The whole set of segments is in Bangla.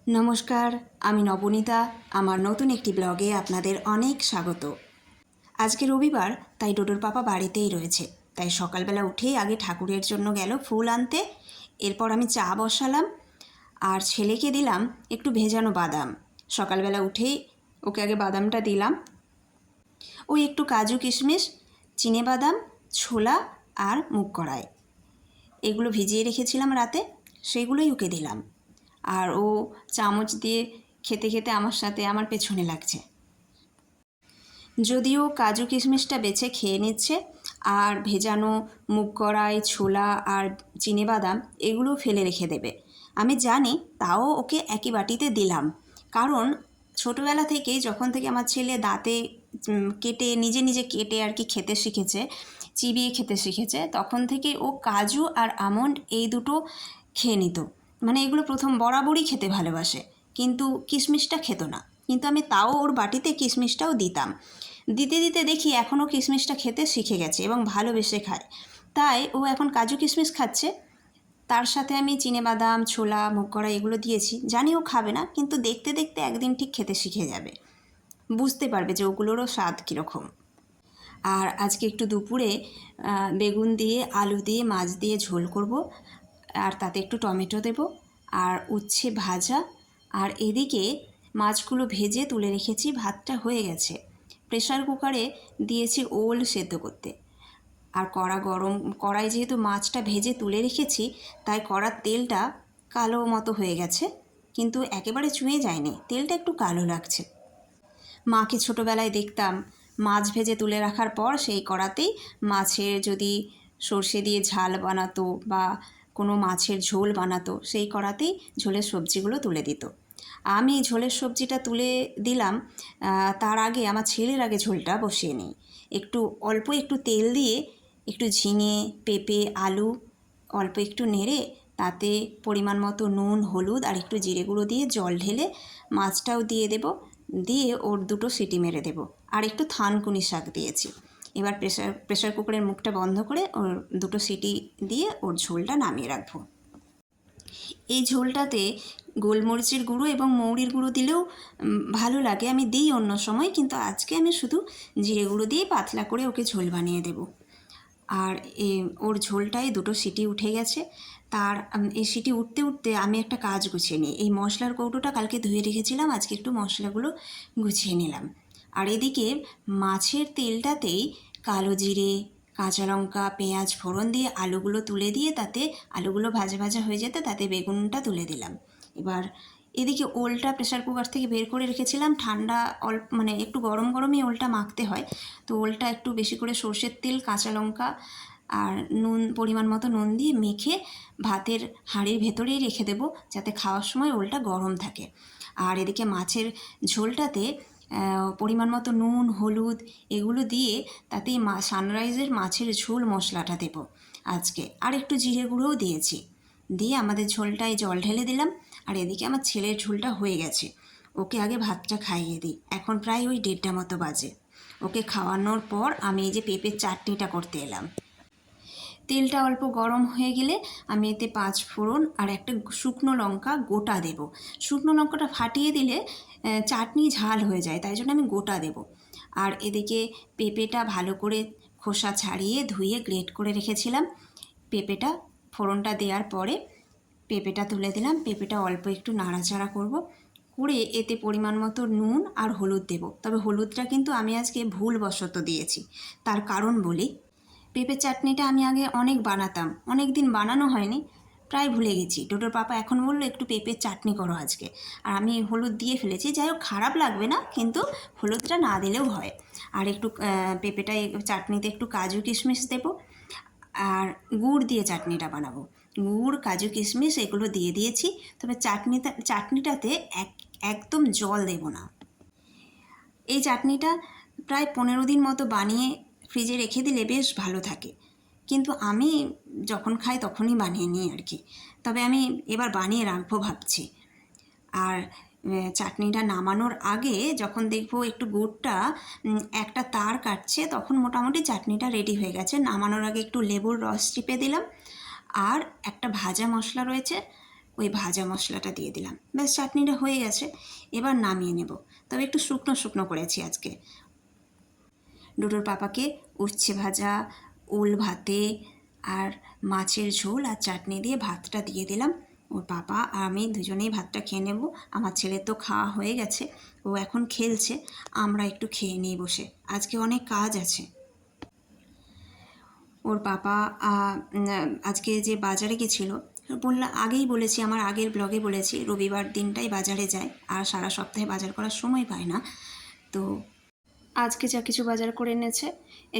নমস্কার, আমি নবনীতা। আমার নতুন একটি ব্লগে আপনাদের অনেক স্বাগত। আজকে রবিবার, তাই ডোডোর পাপা বাড়িতেই রয়েছে। তাই সকালবেলা উঠেই আগে ঠাকুরের জন্য গেল ফুল আনতে। এরপর আমি চা বসালাম আর ছেলেকে দিলাম একটু ভেজানো বাদাম। সকালবেলা উঠেই ওকে আগে বাদামটা দিলাম। ওই একটু কাজু কিশমিশ, চিনেবাদাম, ছোলা আর মুগ কড়াই এগুলো ভিজিয়ে রেখেছিলাম রাতে, সেগুলোই ওকে দিলাম। আর ও চামচ দিয়ে খেতে খেতে আমার সাথে আমার পেছনে লাগছে। যদিও কাজু কিশমিশটা বেছে খেয়ে নিচ্ছে, আর ভেজানো মুগ কড়াই, ছোলা আর চিনেবাদাম এগুলো ফেলে রেখে দেবে। আমি জানি, তাও ওকে একই বাটিতে দিলাম। কারণ ছোটোবেলা থেকেই, যখন থেকে আমার ছেলে দাঁতে কেটে নিজে নিজে কেটে আর কি খেতে শিখেছে, চিবিয়ে খেতে শিখেছে, তখন থেকে ও কাজু আর আমন্ড এই দুটো খেয়ে নিত। মানে এগুলো প্রথম বরাবরই খেতে ভালোবাসে, কিন্তু কিশমিশটা খেত না। কিন্তু আমি তাও ওর বাটিতে কিশমিশটাও দিতাম। দিতে দিতে দেখি এখনও কিশমিশটা খেতে শিখে গেছে এবং ভালোবেসে খায়। তাই ও এখন কাজু কিশমিশ খাচ্ছে। তার সাথে আমি চিনেবাদাম, ছোলা, মুগ কড়াই এগুলো দিয়েছি। জানি ও খাবে না, কিন্তু দেখতে দেখতে একদিন ঠিক খেতে শিখে যাবে, বুঝতে পারবে যে ওগুলোরও স্বাদ কীরকম। আর আজকে একটু দুপুরে বেগুন দিয়ে, আলু দিয়ে, মাছ দিয়ে ঝোল করব, আর তাতে একটু টমেটো দেব, আর উচ্ছে ভাজা। আর এদিকে মাছগুলো ভেজে তুলে রেখেছি, ভাতটা হয়ে গেছে। প্রেসার কুকারে দিয়েছি ওল সেদ্ধ করতে। আর কড়াই যেহেতু মাছটা ভেজে তুলে রেখেছি, তাই কড়ার তেলটা কালো মতো হয়ে গেছে, কিন্তু একেবারে চুঁয়ে যায়নি, তেলটা একটু কালো লাগছে। মাকে ছোটোবেলায় দেখতাম মাছ ভেজে তুলে রাখার পর সেই কড়াতেই মাছের যদি সর্ষে দিয়ে ঝাল বানাতো বা কোনো মাছের ঝোল বানাতো, সেই কড়াতেই ঝোলের সবজিগুলো তুলে দিত। আমি ঝোলের সবজিটা তুলে দিলাম, তার আগে আমার ছেলের আগে ঝোলটা বসিয়ে নিই। অল্প একটু তেল দিয়ে একটু ঝিঙে, পেঁপে, আলু অল্প একটু নেড়ে তাতে পরিমাণ মতো নুন, হলুদ আর একটু জিরে গুঁড়ো দিয়ে জল ঢেলে মাছটাও দিয়ে দেব, দিয়ে ওর দুটো সিটি মেরে দেব। আর একটু থানকুনি শাক দিয়েছি। এবার প্রেসার কুকারের মুখটা বন্ধ করে ওর দুটো সিটি দিয়ে ওর ঝোলটা নামিয়ে রাখবো। এই ঝোলটাতে গোলমরিচের গুঁড়ো এবং মৌরির গুঁড়ো দিলেও ভালো লাগে, আমি দিই অন্য সময়, কিন্তু আজকে আমি শুধু জিরে গুঁড়ো দিয়ে পাতলা করে ওকে ঝোল বানিয়ে দেব। আর ওর ঝোলটায় দুটো সিটি উঠে গেছে। এই সিটি উঠতে উঠতে আমি একটা কাজ গুছিয়ে নিই। এই মশলার কৌটোটা কালকে ধুয়ে রেখেছিলাম, আজকে একটু মশলাগুলো গুছিয়ে নিলাম। আর এদিকে মাছের তেলটাতেই কালো জিরে, কাঁচা লঙ্কা, পেঁয়াজ ফোড়ন দিয়ে আলুগুলো তুলে দিয়ে, তাতে আলুগুলো ভাজা ভাজা হয়ে যেতে তাতে বেগুনটা তুলে দিলাম। এবার এদিকে ওলটা প্রেসার কুকার থেকে বের করে রেখেছিলাম, ঠান্ডা মানে একটু গরম গরমই ওলটা মাখতে হয়। তো ওলটা একটু বেশি করে সর্ষের তেল, কাঁচা লঙ্কা আর নুন, পরিমাণ মতো নুন দিয়ে মেখে ভাতের হাঁড়ির ভেতরেই রেখে দেবো, যাতে খাওয়ার সময় ওলটা গরম থাকে। আর এদিকে মাছের ঝোলটাতে পরিমাণ মতো নুন, হলুদ এগুলো দিয়ে তাতেই সানরাইজের মাছের ঝোল মশলাটা দেবো আজকে। আর একটু জিরে গুঁড়োও দিয়েছি। দিয়ে আমাদের ঝোলটায় জল ঢেলে দিলাম। আর এদিকে আমার ছেলের ঝোলটা হয়ে গেছে, ওকে আগে ভাতটা খাইয়ে দিই। এখন প্রায় ওই 1:30 মতো বাজে। ওকে খাওয়ানোর পর আমি এই যে পেঁপের চাটনিটা করতে এলাম। তেলটা অল্প গরম হয়ে গেলে আমি এতে 5 ফোড়ন আর একটা শুকনো লঙ্কা গোটা দেব। শুকনো লঙ্কাটা ফাটিয়ে দিলে চাটনি ঝাল হয়ে যায়, তাই জন্য আমি গোটা দেব। আর এদিকে পেঁপেটা ভালো করে খোসা ছাড়িয়ে ধুয়ে গ্রেট করে রেখেছিলাম। পেঁপেটা ফোড়নটা দেওয়ার পরে পেঁপেটা তুলে দিলাম। পেঁপেটা অল্প একটু নাড়াচাড়া করব, করে এতে পরিমাণ মতো নুন আর হলুদ দেব। তবে হলুদটা কিন্তু আমি আজকে ভুলবশত দিয়েছি। তার কারণ বলি, পেঁপে চাটনিটা আমি আগে অনেক বানাতাম, অনেক দিন বানানো হয়নি, প্রায় ভুলে গেছি। ডোডোর পাপা এখন বললো একটু পেঁপের চাটনি করো আজকে, আর আমি হলুদ দিয়ে ফেলেছি। যাই হোক, খারাপ লাগবে না, কিন্তু হলুদটা না দিলেও হয়। আর একটু পেঁপেটায় চাটনিতে একটু কাজু কিশমিশ দেবো, আর গুড় দিয়ে চাটনিটা বানাবো। গুড়, কাজু কিশমিশ এগুলো দিয়ে দিয়েছি। তবে চাটনিটাতে একদম জল দেব না। এই চাটনিটা প্রায় 15 দিন মতো বানিয়ে ফ্রিজে রেখে দিলে বেশ ভালো থাকে, কিন্তু আমি যখন খাই তখনই বানিয়ে নিই আর কি। তবে আমি এবার বানিয়ে রাখবো ভাবছি। আর চাটনিটা নামানোর আগে যখন দেখবো একটু গুড়টা একটা তার কাটছে, তখন মোটামুটি চাটনিটা রেডি হয়ে গেছে। নামানোর আগে একটু লেবুর রস চিপে দিলাম। আর একটা ভাজা মশলা রয়েছে, ওই ভাজা মশলাটা দিয়ে দিলাম, ব্যাস চাটনিটা হয়ে গেছে। এবার নামিয়ে নেব। তবে একটু শুকনো শুকনো করেছি আজকে। ডুডুর পাপাকে উচ্ছে ভাজা, ওল ভাতে আর মাছের ঝোল আর চাটনি দিয়ে ভাতটা দিয়ে দিলাম। ওর পাপা আর আমি দুজনেই ভাতটা খেয়ে নেব। আমার ছেলের তো খাওয়া হয়ে গেছে, ও এখন খেলছে, আমরা একটু খেয়ে নিই বসে, আজকে অনেক কাজ আছে। ওর পাপা আজকে যে বাজারে গেছিলো, আগেই বলেছি, আমার আগের ব্লগে বলেছি, রবিবার দিনটাই বাজারে যায়, আর সারা সপ্তাহে বাজার করার সময় পায় না। তো আজকে যা কিছু বাজার করে এনেছে,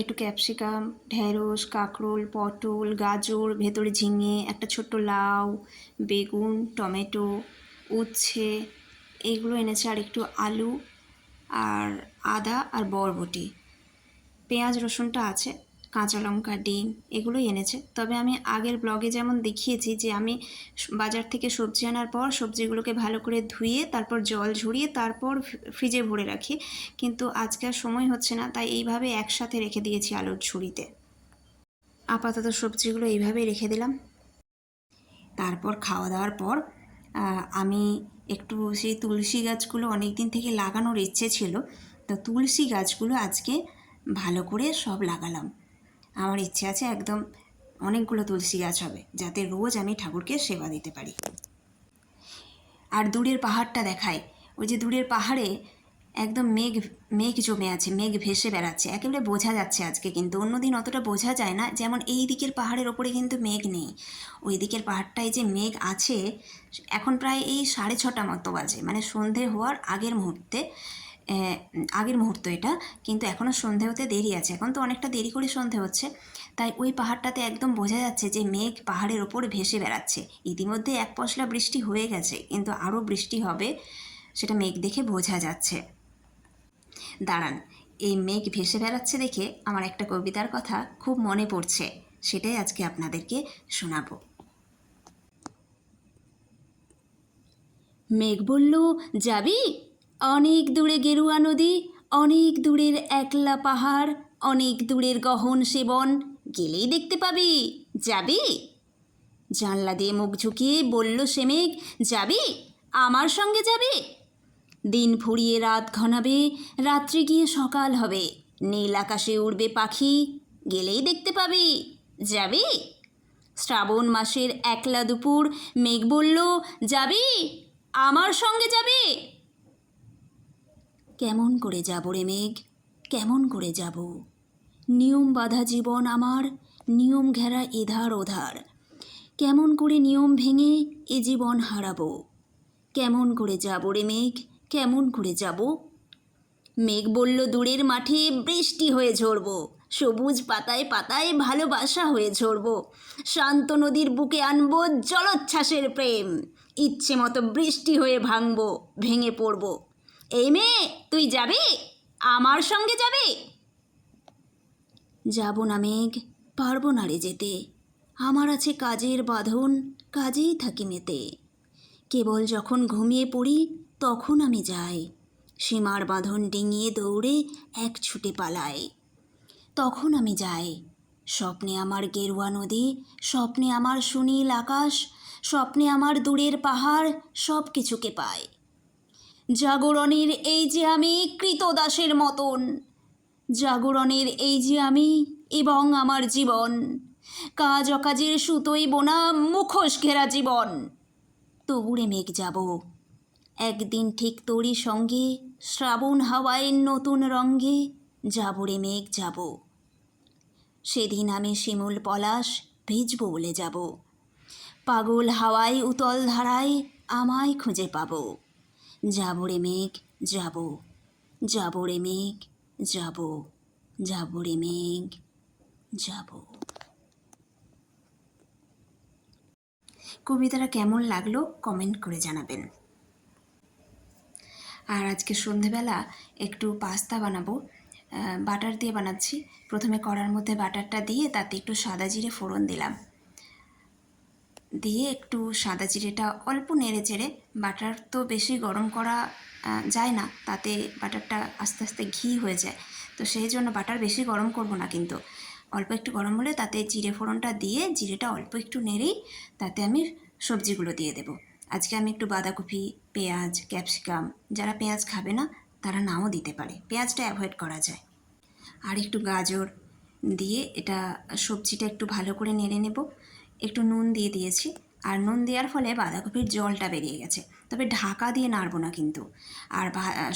একটু ক্যাপসিকাম, ঢ্যাঁড়স, কাঁকরোল, পটল, গাজর, ভেতরে ঝিঙে, একটা ছোট্ট লাউ, বেগুন, টমেটো, উচ্ছে, এইগুলো এনেছে, আর একটু আলু আর আদা আর বরবটি, পেঁয়াজ রসুনটা আছে, কাঁচা লঙ্কা, ডিম, এগুলোই এনেছে। তবে আমি আগের ব্লগে যেমন দেখিয়েছি যে আমি বাজার থেকে সবজি আনার পর সবজিগুলোকে ভালো করে ধুয়ে তারপর জল ঝরিয়ে তারপর ফ্রিজে ভরে রাখি, কিন্তু আজকে আর সময় হচ্ছে না, তাই এইভাবে একসাথে রেখে দিয়েছি আলুর ঝুড়িতে। আপাতত সবজিগুলো এইভাবেই রেখে দিলাম। তারপর খাওয়া দাওয়ার পর আমি একটু সেই তুলসী গাছগুলো অনেক দিন থেকে লাগানোর ইচ্ছে ছিল, তো তুলসী গাছগুলো আজকে ভালো করে সব লাগালাম। আমার ইচ্ছে আছে একদম অনেকগুলো তুলসী গাছ হবে, যাতে রোজ আমি ঠাকুরকে সেবা দিতে পারি। আর দূরের পাহাড়টা দেখায়, ওই যে দূরের পাহাড়ে একদম মেঘ মেঘ জমে আছে, মেঘ ভেসে বেড়াচ্ছে, একেবারে বোঝা যাচ্ছে আজকে, কিন্তু অন্যদিন অতটা বোঝা যায় না। যেমন এই দিকের পাহাড়ের ওপরে কিন্তু মেঘ নেই, ওই দিকের পাহাড়টায় যে মেঘ আছে। এখন প্রায় এই 6:30 মতো বাজে, মানে সন্ধে হওয়ার আগের মুহূর্ত এটা, কিন্তু এখনও সন্ধে হতে দেরি আছে, এখন তো অনেকটা দেরি করে সন্ধে হচ্ছে। তাই ওই পাহাড়টাতে একদম বোঝা যাচ্ছে যে মেঘ পাহাড়ের ওপর ভেসে বেড়াচ্ছে। ইতিমধ্যে এক পশলা বৃষ্টি হয়ে গেছে, কিন্তু আরও বৃষ্টি হবে, সেটা মেঘ দেখে বোঝা যাচ্ছে। দাঁড়ান, এই মেঘ ভেসে বেড়াচ্ছে দেখে আমার একটা কবিতার কথা খুব মনে পড়ছে, সেটাই আজকে আপনাদেরকে শোনাবো। মেঘ বলল, যাবি? অনেক দূরে গেরুয়া নদী, অনেক দূরের একলা পাহাড়, অনেক দূরের গহন সেবন, গেলেই দেখতে পাবি। যাবি? জানলা দিয়ে মুখ ঝুঁকিয়ে বলল সে মেঘ, যাবি? আমার সঙ্গে যাবি? দিন ফুরিয়ে রাত ঘনাবে, রাত্রি গিয়ে সকাল হবে, নীল আকাশে উড়বে পাখি, গেলেই দেখতে পাবি। যাবি? শ্রাবণ মাসের একলা দুপুর, মেঘ বলল, যাবি? আমার সঙ্গে যাবি? কেমন করে যাব রে মেঘ, কেমন করে যাব? নিয়ম বাঁধা জীবন আমার, নিয়ম ঘেরা এধার ওধার, কেমন করে নিয়ম ভেঙে এ জীবন হারাবো? কেমন করে যাব রে মেঘ, কেমন করে যাব? মেঘ বলল, দূরের মাঠে বৃষ্টি হয়ে ঝরব, সবুজ পাতায় পাতায় ভালোবাসা হয়ে ঝরব, শান্ত নদীর বুকে আনবো জলোচ্ছ্বাসের প্রেম, ইচ্ছে মতো বৃষ্টি হয়ে ভাঙবো, ভেঙে পড়ব। এই মেয়ে, তুই যাবি? আমার সঙ্গে যাবি? যাব না মেঘ, পারবো না রে যেতে, আমার আছে কাজের বাঁধন, কাজেই থাকি মেতে। কেবল যখন ঘুমিয়ে পড়ি তখন আমি যাই, সীমার বাঁধন ডিঙিয়ে দৌড়ে এক ছুটে পালাই। তখন আমি যাই, স্বপ্নে আমার গেরুয়া নদী, স্বপ্নে আমার সুনীল আকাশ, স্বপ্নে আমার দূরের পাহাড়, সব কিছুকে পাই। জাগরণের এই যে আমি কৃতদাসের মতন, জাগরণের এই যে আমি এবং আমার জীবন, কাজ অকাজের সুতোই বোনা মুখোশ ঘেরা জীবন। তবুরে মেঘ যাব, একদিন ঠিক তোরই সঙ্গে, শ্রাবণ হাওয়ায় নতুন রঙ্গে, যাব রে মেঘ যাব। সেদিন আমি শিমুল পলাশ ভিজব বলে যাব, পাগল হাওয়ায় উতল ধারায় আমায় খুঁজে পাব। যাব রে মেঘ যাব, যাব রে মেঘ যাব, যাব রে মেঘ যাব। কবিতাটা কেমন লাগলো কমেন্ট করে জানাবেন। আর আজকে সন্ধেবেলা একটু পাস্তা বানাবো, বাটার দিয়ে বানাচ্ছি। প্রথমে কড়ার মধ্যে বাটারটা দিয়ে তাতে একটু সাদা জিরে ফোড়ন দিলাম, দিয়ে একটু সাদা জিরেটা অল্প নেড়ে চেড়ে, বাটার তো বেশি গরম করা যায় না, তাতে বাটারটা আস্তে আস্তে ঘি হয়ে যায়, তো সেই জন্য বাটার বেশি গরম করব না, কিন্তু অল্প একটু গরম হলে তাতে জিরে ফোড়নটা দিয়ে জিরেটা অল্প একটু নেড়েই তাতে আমি সবজিগুলো দিয়ে দেবো। আজকে আমি একটু বাঁধাকপি, পেঁয়াজ, ক্যাপসিকাম, যারা পেঁয়াজ খাবে না তারা নাও দিতে পারে, পেঁয়াজটা অ্যাভয়েড করা যায়। আর একটু গাজর দিয়ে এটা সবজিটা একটু ভালো করে নেড়ে নেব। একটু নুন দিয়ে দিয়েছি, আর নুন দেওয়ার ফলে বাঁধাকপির জলটা বেরিয়ে গেছে। তবে ঢাকা দিয়ে নাড়বো না কিন্তু। আর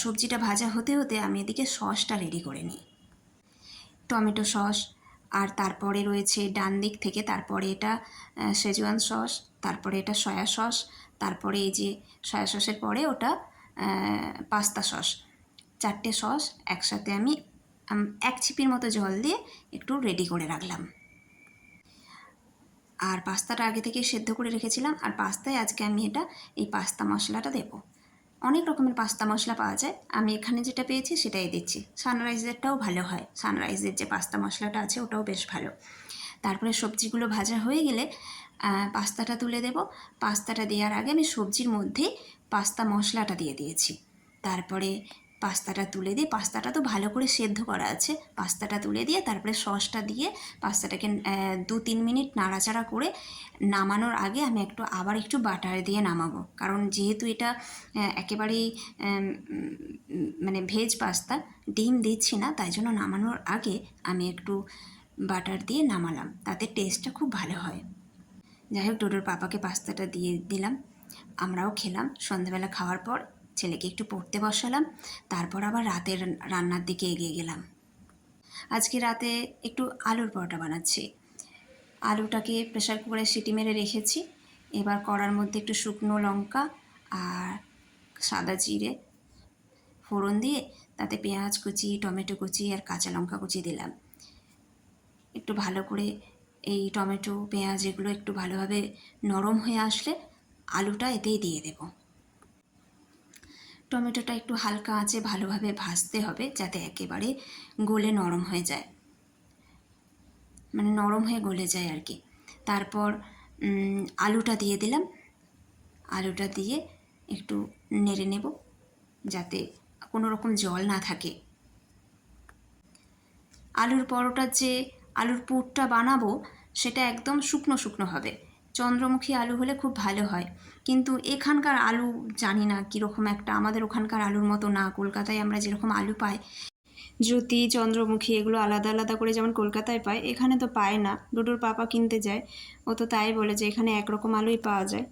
সবজিটা ভাজা হতে হতে আমি এদিকে সসটা রেডি করে নিই। টমেটো সস, আর তারপরে রয়েছে ডান দিক থেকে, তারপরে এটা শেজওয়ান সস, তারপরে এটা সয়া সস, তারপরে এই যে সয়া সসের পরে ওটা পাস্তা সস। 4টে সস একসাথে আমি 1 ছিপির মতো জল দিয়ে একটু রেডি করে রাখলাম। আর পাস্তাটা আগে থেকে সেদ্ধ করে রেখেছিলাম, আর পাস্তায় আজকে আমি এই পাস্তা মশলাটা দেবো। অনেক রকমের পাস্তা মশলা পাওয়া যায়, আমি এখানে যেটা পেয়েছি সেটাই দিচ্ছি। সানরাইজেরটাও ভালো হয়, সানরাইজের যে পাস্তা মশলাটা আছে ওটাও বেশ ভালো। তারপরে সবজিগুলো ভাজা হয়ে গেলে পাস্তাটা তুলে দেব। পাস্তাটা দেওয়ার আগে আমি সবজির মধ্যেই পাস্তা মশলাটা দিয়ে দিয়েছি। তারপরে পাস্তাটা তুলে দিয়ে, পাস্তাটা তো ভালো করে সেদ্ধ করা আছে, পাস্তাটা তুলে দিয়ে তারপরে সসটা দিয়ে পাস্তাটাকে 2-3 মিনিট নাড়াচাড়া করে নামানোর আগে আমি আবার একটু বাটার দিয়ে নামাবো। কারণ যেহেতু এটা একেবারেই মানে ভেজ পাস্তা, ডিম দিচ্ছি না, তাই জন্য নামানোর আগে আমি একটু বাটার দিয়ে নামালাম, তাতে টেস্টটা খুব ভালো হয়। যাই হোক, ডোডোর পাপাকে পাস্তাটা দিয়ে দিলাম, আমরাও খেলাম। সন্ধ্যাবেলা খাওয়ার পর ছেলেকে একটু পড়তে বসালাম, তারপর আবার রাতের রান্নার দিকে এগিয়ে গেলাম। আজকে রাতে একটু আলুর পরোটা বানাচ্ছি। আলুটাকে প্রেসার কুকারে সিটি মেরে রেখেছি। এবার কড়ার মধ্যে একটু শুকনো লঙ্কা আর সাদা জিরে ফোড়ন দিয়ে তাতে পেঁয়াজ কুচি, টমেটো কুচি আর কাঁচা লঙ্কা কুচি দিলাম। একটু ভালো করে এই টমেটো, পেঁয়াজ এগুলো একটু ভালোভাবে নরম হয়ে আসলে আলুটা এতেই দিয়ে দেব। টমেটোটা একটু হালকা আঁচে ভালোভাবে ভাজতে হবে, যাতে একেবারে গলে নরম হয়ে যায়, মানে নরম হয়ে গলে যায় আর কি। তারপর আলুটা দিয়ে দিলাম। আলুটা দিয়ে একটু নেড়ে নেব, যাতে কোনো রকম জল না থাকে। আলুর পরোটার যে আলুর পুরটা বানাবো সেটা একদম শুকনো শুকনো হবে। চন্দ্রমুখী আলু হলে খুব ভালো হয়, কিন্তু এখানকার আলু জানি না কীরকম, একটা আমাদের ওখানকার আলুর মতো না। কলকাতায় আমরা যেরকম আলু পাই, জ্যোতি, চন্দ্রমুখী, এগুলো আলাদা আলাদা করে যেমন কলকাতায় পায়, এখানে তো পায় না। ডুডুর পাপা কিনতে যায়, ও তো তাই বলে যে এখানে একরকম আলুই পাওয়া যায়।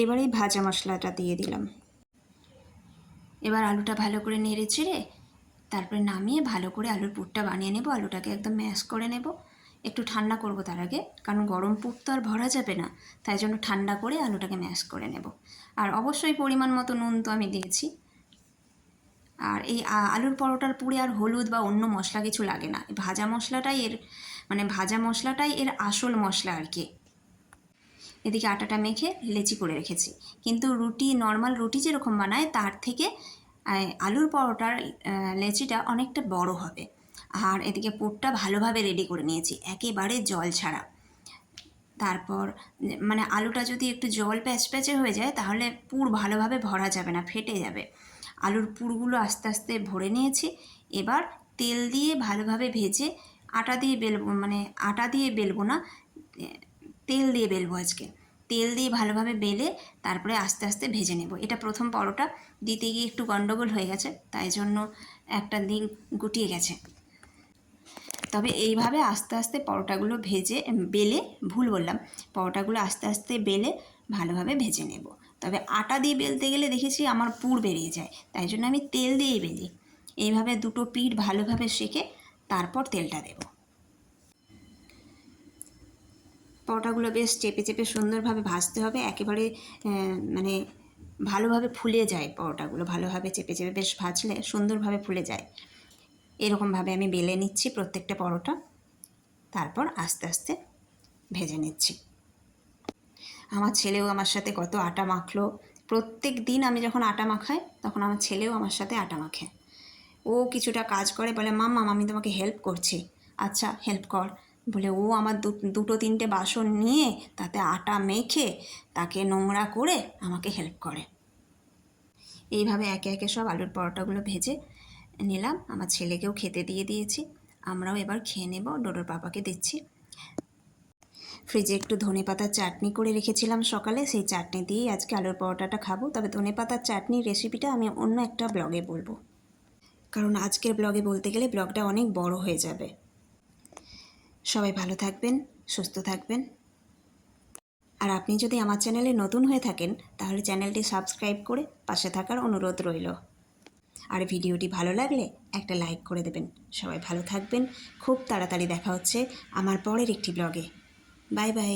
এবার এই ভাজা মশলাটা দিয়ে দিলাম। এবার আলুটা ভালো করে নেড়ে চেড়ে তারপরে নামিয়ে ভালো করে আলুর পুরটা বানিয়ে নেব। আলুটাকে একদম ম্যাশ করে নেব। একটু ঠান্ডা করব তার আগে, কারণ গরম পুর তো আর ভরা যাবে না, তাই জন্য ঠান্ডা করে আলুটাকে ম্যাশ করে নেব। আর অবশ্যই পরিমাণ মতো নুন তো আমি দিয়েছি। আর এই আলুর পরোটার পুরে আর হলুদ বা অন্য মশলা কিছু লাগে না। ভাজা মশলাটাই এর আসল মশলা আর কি। এদিকে আটাটা মেখে লেচি করে রেখেছি, কিন্তু নর্মাল রুটি যেরকম বানায় তার থেকে আলুর পরোটার লেচিটা অনেকটা বড় হবে। আর এদিকে পুরটা ভালোভাবে রেডি করে নিয়েছি, একেবারে জল ছাড়া। তারপর মানে আলুটা যদি একটু জল প্যাচপ্যাচে হয়ে যায় তাহলে পুর ভালোভাবে ভরা যাবে না, ফেটে যাবে। আলুর পুরগুলো আস্তে আস্তে ভরে নিয়েছি। এবার তেল দিয়ে ভালোভাবে ভেজে আটা দিয়ে বেলবো না, তেল দিয়ে বেলবো আজকে। তেল দিয়ে ভালোভাবে বেলে তারপরে আস্তে আস্তে ভেজে নেব। এটা প্রথম পরোটা, দিতে গিয়ে একটু গন্ডগোল হয়ে গেছে, তাই জন্য একটা দিক গুটিয়ে গেছে। তবে এইভাবে আস্তে আস্তে পরোটাগুলো পরোটাগুলো আস্তে আস্তে বেলে ভালোভাবে ভেজে নেব। তবে আটা দিয়ে বেলতে গেলে দেখেছি আমার পুর বেরিয়ে যায়, তাই জন্য আমি তেল দিয়েই বেলি। এইভাবে দুটো পিঠ ভালোভাবে সেঁকে তারপর তেলটা দেব। পরোটাগুলো বেশ চেপে চেপে সুন্দরভাবে ভাজতে হবে, একেবারে মানে ভালোভাবে ফুলে যায় পরোটাগুলো। ভালোভাবে চেপে চেপে বেশ ভাজলে সুন্দরভাবে ফুলে যায়। এরকমভাবে আমি বেলে নিচ্ছি প্রত্যেকটা পরোটা, তারপর আস্তে আস্তে ভেজে নিচ্ছি। আমার ছেলেও আমার সাথে কত আটা মাখলো। প্রত্যেক দিন আমি যখন আটা মাখাই তখন আমার ছেলেও আমার সাথে আটা মাখে। ও কিছুটা কাজ করে, বলে মাম্মা আমি তোমাকে হেল্প করছি। আচ্ছা হেল্প কর বলে ও আমার দুটো তিনটে বাসন নিয়ে তাতে আটা মেখে তাকে নোংরা করে আমাকে হেল্প করে। এইভাবে একে একে সব আলুর পরোটাগুলো ভেজে নিলাম। আমার ছেলেকেও খেতে দিয়ে দিয়েছি, আমরাও এবার খেয়ে নেব। ডোডোর পাপাকে দিচ্ছি। ফ্রিজে একটু ধনেপাতার চাটনি করে রেখেছিলাম সকালে, সেই চাটনি দিয়েই আজকে আলুর পরোটাটা খাবো। তবে ধনেপাতার চাটনির রেসিপিটা আমি অন্য একটা ব্লগে বলবো, কারণ আজকের ব্লগে বলতে গেলে ব্লগটা অনেক বড় হয়ে যাবে। সবাই ভালো থাকবেন, সুস্থ থাকবেন। আর আপনি যদি আমার চ্যানেলে নতুন হয়ে থাকেন তাহলে চ্যানেলটি সাবস্ক্রাইব করে পাশে থাকার অনুরোধ রইল। আর ভিডিওটি ভালো লাগলে একটা লাইক করে দেবেন। সবাই ভালো থাকবেন। খুব তাড়াতাড়ি দেখা হচ্ছে আমার পরের একটি ব্লগে। Bye bye.